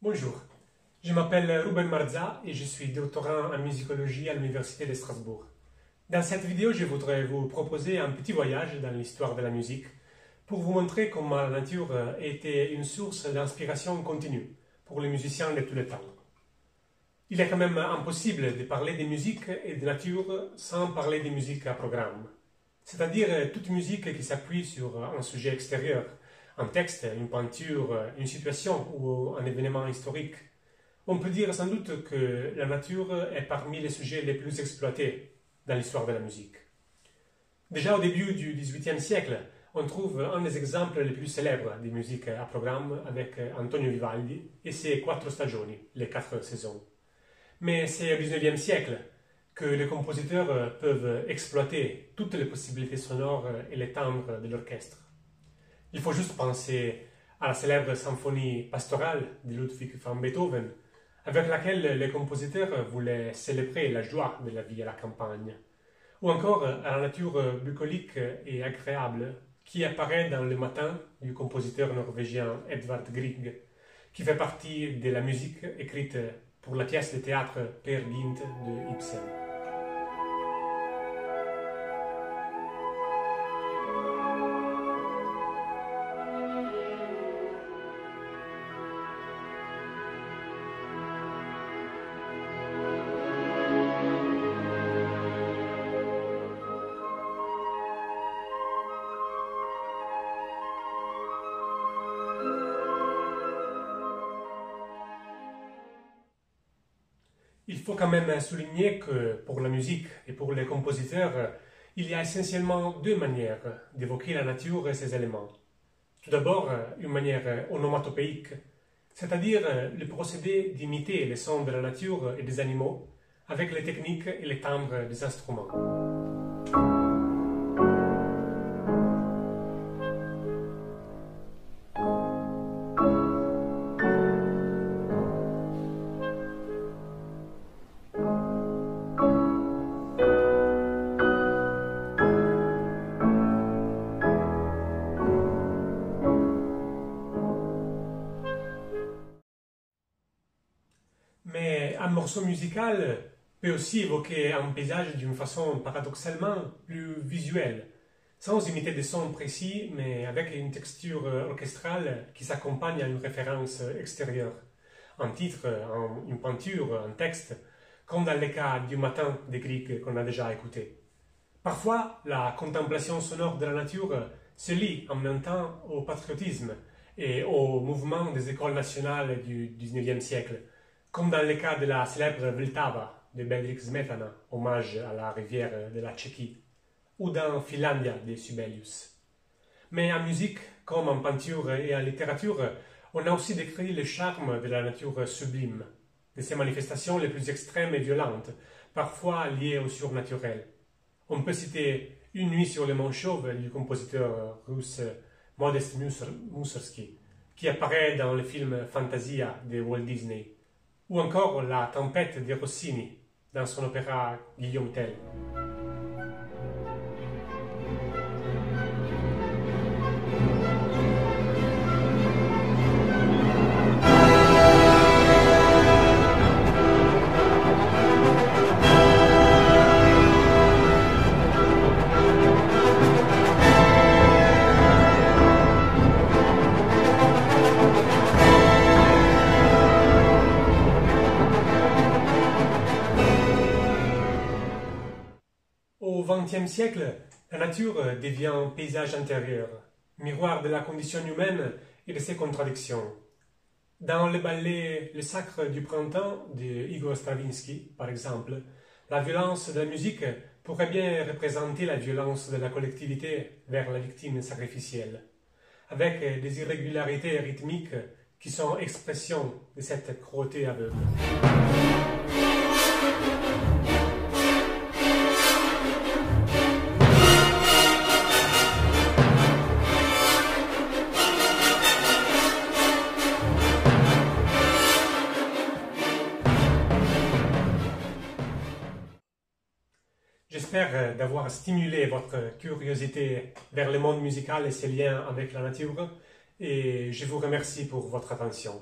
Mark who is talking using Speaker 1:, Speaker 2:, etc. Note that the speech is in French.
Speaker 1: Bonjour, je m'appelle Ruben Marza et je suis doctorant en musicologie à l'Université de Strasbourg. Dans cette vidéo, je voudrais vous proposer un petit voyage dans l'histoire de la musique pour vous montrer comment la nature était une source d'inspiration continue pour les musiciens de tous les temps. Il est quand même impossible de parler de musique et de nature sans parler de musique à programme, c'est-à-dire toute musique qui s'appuie sur un sujet extérieur, un texte, une peinture, une situation ou un événement historique. On peut dire sans doute que la nature est parmi les sujets les plus exploités dans l'histoire de la musique. Déjà au début du XVIIIe siècle, on trouve un des exemples les plus célèbres des musiques à programme avec Antonio Vivaldi et ses Quattro Stagioni, les 4 saisons. Mais c'est au XIXe siècle que les compositeurs peuvent exploiter toutes les possibilités sonores et les timbres de l'orchestre. Il faut juste penser à la célèbre symphonie pastorale de Ludwig van Beethoven, avec laquelle les compositeurs voulaient célébrer la joie de la vie à la campagne, ou encore à la nature bucolique et agréable qui apparaît dans Le Matin du compositeur norvégien Edvard Grieg, qui fait partie de la musique écrite pour la pièce de théâtre Peer Gynt de Ibsen. Il faut quand même souligner que pour la musique et pour les compositeurs, il y a essentiellement deux manières d'évoquer la nature et ses éléments. Tout d'abord, une manière onomatopéique, c'est-à-dire le procédé d'imiter les sons de la nature et des animaux avec les techniques et les timbres des instruments. Mais un morceau musical peut aussi évoquer un paysage d'une façon paradoxalement plus visuelle, sans imiter des sons précis, mais avec une texture orchestrale qui s'accompagne à une référence extérieure, un titre, une peinture, un texte, comme dans le cas du Matin des Grieg qu'on a déjà écouté. Parfois, la contemplation sonore de la nature se lie en même temps au patriotisme et au mouvement des écoles nationales du XIXe siècle, comme dans le cas de la célèbre Vltava de Bedřich Smetana, hommage à la rivière de la Tchéquie, ou dans Finlandia de Sibelius. Mais en musique, comme en peinture et en littérature, on a aussi décrit le charme de la nature sublime, de ses manifestations les plus extrêmes et violentes, parfois liées au surnaturel. On peut citer Une nuit sur le mont Chauve du compositeur russe Modest Mussorgsky, qui apparaît dans le film Fantasia de Walt Disney, ou encore La tempête de Rossini dans son opéra Guillaume Tell. Au XXe siècle, la nature devient paysage intérieur, miroir de la condition humaine et de ses contradictions. Dans le ballet Le Sacre du printemps de Igor Stravinsky, par exemple, la violence de la musique pourrait bien représenter la violence de la collectivité vers la victime sacrificielle, avec des irrégularités rythmiques qui sont expression de cette cruauté aveugle. J'espère d'avoir stimulé votre curiosité vers le monde musical et ses liens avec la nature, et je vous remercie pour votre attention.